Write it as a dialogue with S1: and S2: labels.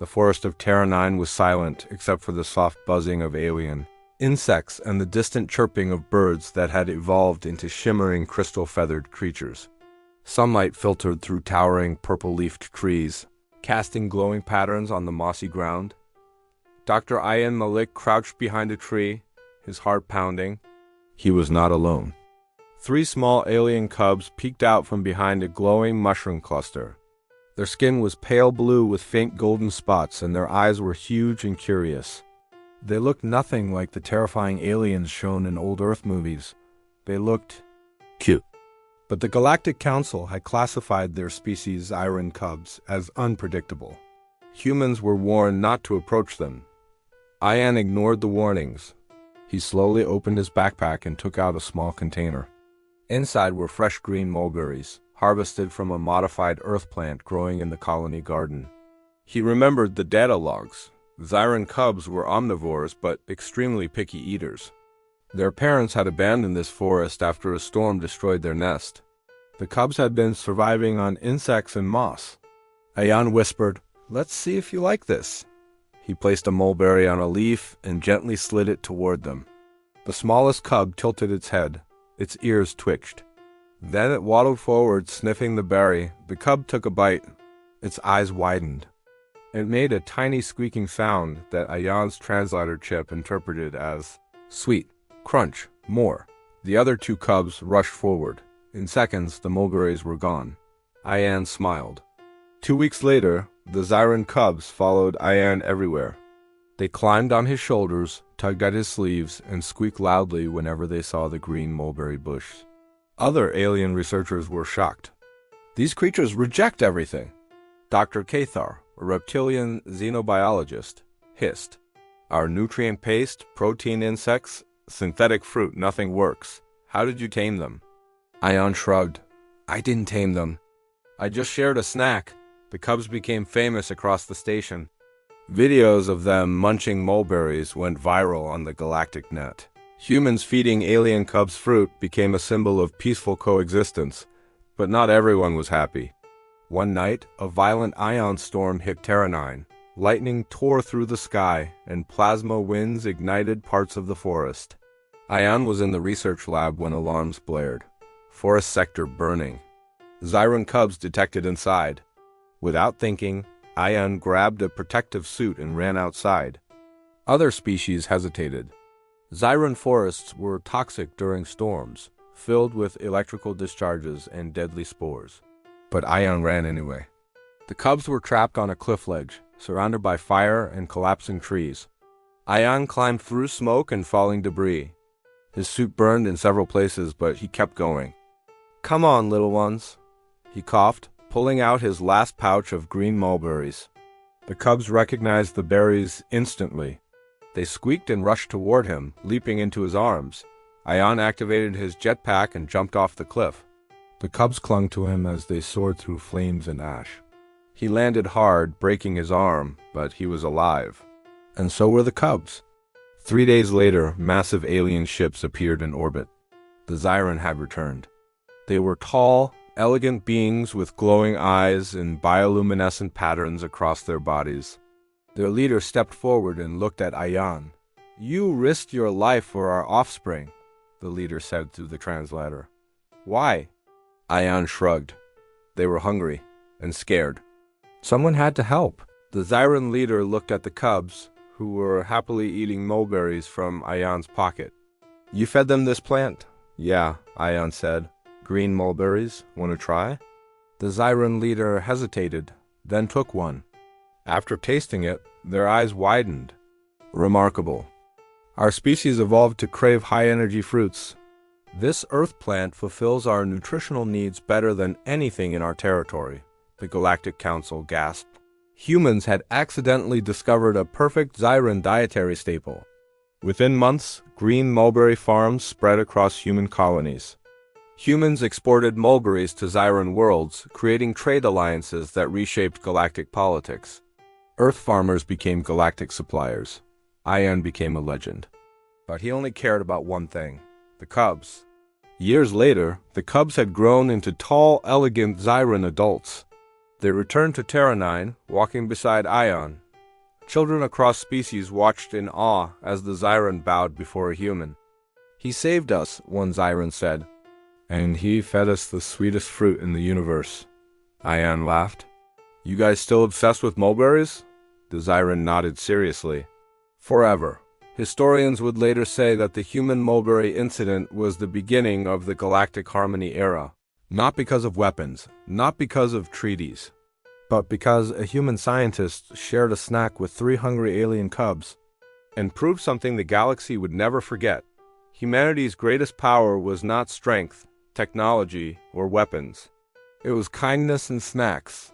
S1: The forest of Terra 9 was silent except for the soft buzzing of alien insects and the distant chirping of birds that had evolved into shimmering crystal-feathered creatures. Sunlight filtered through towering purple-leafed trees, casting glowing patterns on the mossy ground. Dr. Ayan Malik crouched behind a tree, his heart pounding. He was not alone. 3 small alien cubs peeked out from behind a glowing mushroom cluster. Their skin was pale blue with faint golden spots, and their eyes were huge and curious. They looked nothing like the terrifying aliens shown in old Earth movies. They looked cute. But the Galactic Council had classified their species Iron Cubs as unpredictable. Humans were warned not to approach them. Ayan ignored the warnings. He slowly opened his backpack and took out a small container. Inside were fresh green mulberries, harvested from a modified earth plant growing in the colony garden. He remembered the data logs. Zyran cubs were omnivores but extremely picky eaters. Their parents had abandoned this forest after a storm destroyed their nest. The cubs had been surviving on insects and moss. Ayan whispered, "Let's see if you like this." He placed a mulberry on a leaf and gently slid it toward them. The smallest cub tilted its head. Its ears twitched. Then it waddled forward, sniffing the berry. The cub took a bite. Its eyes widened. It made a tiny squeaking sound that Ayan's translator chip interpreted as sweet, crunch, more. The other 2 cubs rushed forward. In seconds, the mulberries were gone. Ayan smiled. 2 weeks later, the Zyran cubs followed Ayan everywhere. They climbed on his shoulders, tugged at his sleeves, and squeaked loudly whenever they saw the green mulberry bush. Other alien researchers were shocked. "These creatures reject everything." Dr. Cathar, a reptilian xenobiologist, hissed. "Our nutrient paste, protein insects, synthetic fruit, nothing works. How did you tame them?" Ayan shrugged. "I didn't tame them. I just shared a snack." The cubs became famous across the station. Videos of them munching mulberries went viral on the galactic net. Humans feeding alien cubs fruit became a symbol of peaceful coexistence, but not everyone was happy. One night, a violent ion storm hit Terra 9. Lightning tore through the sky, and plasma winds ignited parts of the forest. Ayan was in the research lab when alarms blared. Forest sector burning. Zyran cubs detected inside. Without thinking, Ayan grabbed a protective suit and ran outside. Other species hesitated. Zyran forests were toxic during storms, filled with electrical discharges and deadly spores. But Ayan ran anyway. The cubs were trapped on a cliff ledge, surrounded by fire and collapsing trees. Ayan climbed through smoke and falling debris. His suit burned in several places, but he kept going. "Come on, little ones," he coughed, pulling out his last pouch of green mulberries. The cubs recognized the berries instantly. They squeaked and rushed toward him, leaping into his arms. Ayan activated his jetpack and jumped off the cliff. The cubs clung to him as they soared through flames and ash. He landed hard, breaking his arm, but he was alive. And so were the cubs. 3 days later, massive alien ships appeared in orbit. The Zyran had returned. They were tall, elegant beings with glowing eyes and bioluminescent patterns across their bodies. Their leader stepped forward and looked at Ayan. "You risked your life for our offspring," the leader said through the translator. "Why?" Ayan shrugged. They were hungry and scared. Someone had to help. The Zyran leader looked at the cubs, who were happily eating mulberries from Ayan's pocket. "You fed them this plant?" "Yeah," Ayan said. "Green mulberries. Want to try?" The Zyran leader hesitated, then took one. After tasting it, their eyes widened. "Remarkable. Our species evolved to crave high-energy fruits. This earth plant fulfills our nutritional needs better than anything in our territory," the Galactic Council gasped. Humans had accidentally discovered a perfect Zyran dietary staple. Within months, green mulberry farms spread across human colonies. Humans exported mulberries to Zyran worlds, creating trade alliances that reshaped galactic politics. Earth farmers became galactic suppliers. Ayan became a legend. But he only cared about one thing: the cubs. Years later, the cubs had grown into tall, elegant Zyran adults. They returned to Terra 9, walking beside Ayan, Children across species watched in awe as the Zyran bowed before a human. "He saved us," one Zyran said. "And he fed us the sweetest fruit in the universe," Ian laughed. "You guys still obsessed with mulberries?" The Zyran nodded seriously. "Forever." Historians would later say that the human mulberry incident was the beginning of the galactic harmony era. Not because of weapons, not because of treaties, but because a human scientist shared a snack with 3 hungry alien cubs and proved something the galaxy would never forget. Humanity's greatest power was not strength, technology, or weapons. It was kindness and snacks.